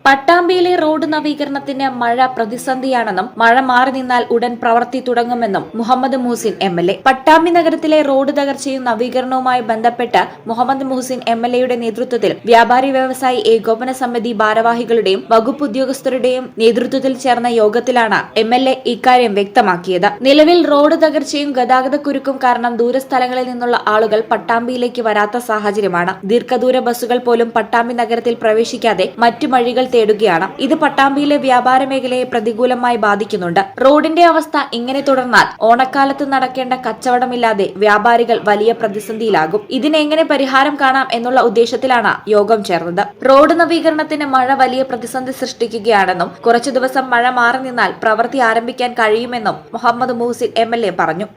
പട്ടാമ്പിയിലെ road നവീകരണത്തിന് മഴ പ്രതിസന്ധിയാണെന്നും മഴ മാറി നിന്നാൽ ഉടൻ പ്രവൃത്തി തുടങ്ങുമെന്നും മുഹമ്മദ് മുഹ്സിൻ എംഎൽഎ. പട്ടാമ്പി നഗരത്തിലെ റോഡ് തകർച്ചയും നവീകരണവുമായി ബന്ധപ്പെട്ട് മുഹമ്മദ് മുഹ്സിൻ എംഎൽഎയുടെ നേതൃത്വത്തിൽ വ്യാപാരി വ്യവസായി ഏകോപന സമിതി ഭാരവാഹികളുടെയും വകുപ്പ് ഉദ്യോഗസ്ഥരുടെയും നേതൃത്വത്തിൽ ചേർന്ന യോഗത്തിലാണ് എംഎൽഎ ഇക്കാര്യം വ്യക്തമാക്കിയത്. നിലവിൽ റോഡ് തകർച്ചയും ഗതാഗതക്കുരുക്കും കാരണം ദൂരസ്ഥലങ്ങളിൽ നിന്നുള്ള ആളുകൾ പട്ടാമ്പിയിലേക്ക് വരാത്ത സാഹചര്യമാണ്. ദീർഘദൂര ബസ്സുകൾ പോലും പട്ടാമ്പി നഗരത്തിൽ പ്രവേശിക്കാതെ മറ്റു വഴികൾ തേടുകയാണ്. ഇത് പട്ടാമ്പിയിലെ വ്യാപാര മേഖലയെ പ്രതികൂലമായി ബാധിക്കുന്നുണ്ട്. റോഡിന്റെ അവസ്ഥ ഇങ്ങനെ തുടർന്നാൽ ഓണക്കാലത്ത് നടക്കേണ്ട കച്ചവടമില്ലാതെ വ്യാപാരികൾ വലിയ പ്രതിസന്ധിയിലാകും. ഇതിനെങ്ങനെ പരിഹാരം കാണാം എന്നുള്ള ഉദ്ദേശത്തിലാണ് യോഗം ചേർന്നത്. റോഡ് നവീകരണത്തിന് മഴ വലിയ പ്രതിസന്ധി സൃഷ്ടിക്കുകയാണെന്നും കുറച്ചു ദിവസം മഴ മാറി നിന്നാൽ പ്രവൃത്തി ആരംഭിക്കാൻ കഴിയുമെന്നും മുഹമ്മദ് മുഹ്സിൻ എംഎൽഎ പറഞ്ഞു.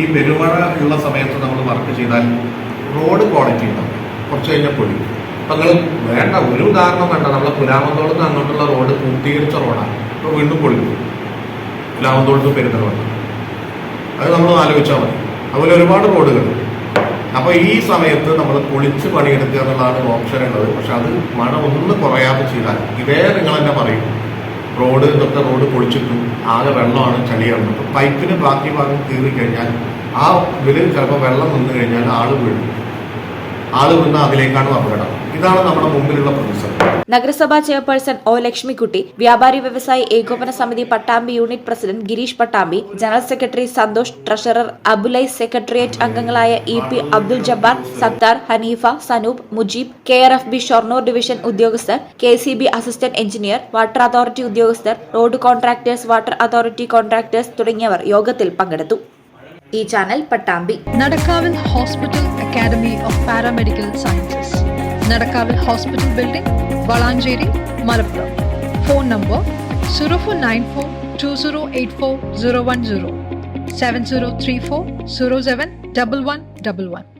ഈ പെരുമഴ ഉള്ള സമയത്ത് നമ്മൾ വർക്ക് ചെയ്താൽ റോഡ് ക്വാളിറ്റി ഉണ്ടാവും, കുറച്ച് കഴിഞ്ഞാൽ പൊടിയും. അപ്പം നിങ്ങൾ വേണ്ട ഒരു ഉദാഹരണം വേണ്ട, നമ്മളെ പുലാമന്തോളത്ത് അങ്ങോട്ടുള്ള റോഡ് പൂർത്തീകരിച്ച റോഡാണ്, ഇപ്പോൾ വീണ്ടും പൊളിക്കും. പുലാമന്തോളത്ത് പെരുന്തൽമണ്ണ അത് നമ്മൾ ആലോചിച്ചാൽ മതി. അതുപോലെ ഒരുപാട് റോഡുകൾ. അപ്പോൾ ഈ സമയത്ത് നമ്മൾ പൊളിച്ച് പണിയെടുക്കുക എന്നുള്ളതാണ് ഓപ്ഷൻ ഉള്ളത്. പക്ഷെ അത് മഴ ഒന്ന് കുറയാതെ ചെയ്താൽ ഇതേ നിങ്ങൾ തന്നെ പറയും, ഇതൊക്കെ റോഡ് പൊളിച്ചിട്ടും ആകെ വെള്ളമാണ്, ചളിയാണ്. അപ്പോൾ പൈപ്പിന് ബാക്കി ഭാഗം കീറി കഴിഞ്ഞാൽ ആ ഇതിൽ ചിലപ്പോൾ വെള്ളം നിന്ന് കഴിഞ്ഞാൽ ആള് വീണ അതിലേക്കാണ് അപകടം. ഇതാണ് നമ്മുടെ മുമ്പിലുള്ള പ്രതിസന്ധി. നഗരസഭാ ചെയർപേഴ്സൺ ഒ ലക്ഷ്മിക്കുട്ടി, വ്യാപാരി വ്യവസായി ഏകോപന സമിതി Pattambi unit president Girish Pattambi, general secretary Santhosh, treasurer Abulai, secretariat അംഗങ്ങളായ E P. Abdul Jabbar, Sathar, Hanifa, Sanoop, Mujeeb, KRFB Shoranur division ഉദ്യോഗസ്ഥർ, KCB assistant engineer, water authority ഉദ്യോഗസ്ഥർ, road contractors, water authority contractors തുടങ്ങിയവർ യോഗത്തിൽ പങ്കെടുത്തു. ഈ channel Pattambi. Nadakkavil hospital academy of paramedical sciences, Nadakkavil hospital building, Valanchery, Malappuram. Phone number 04942084 010 7034 071111.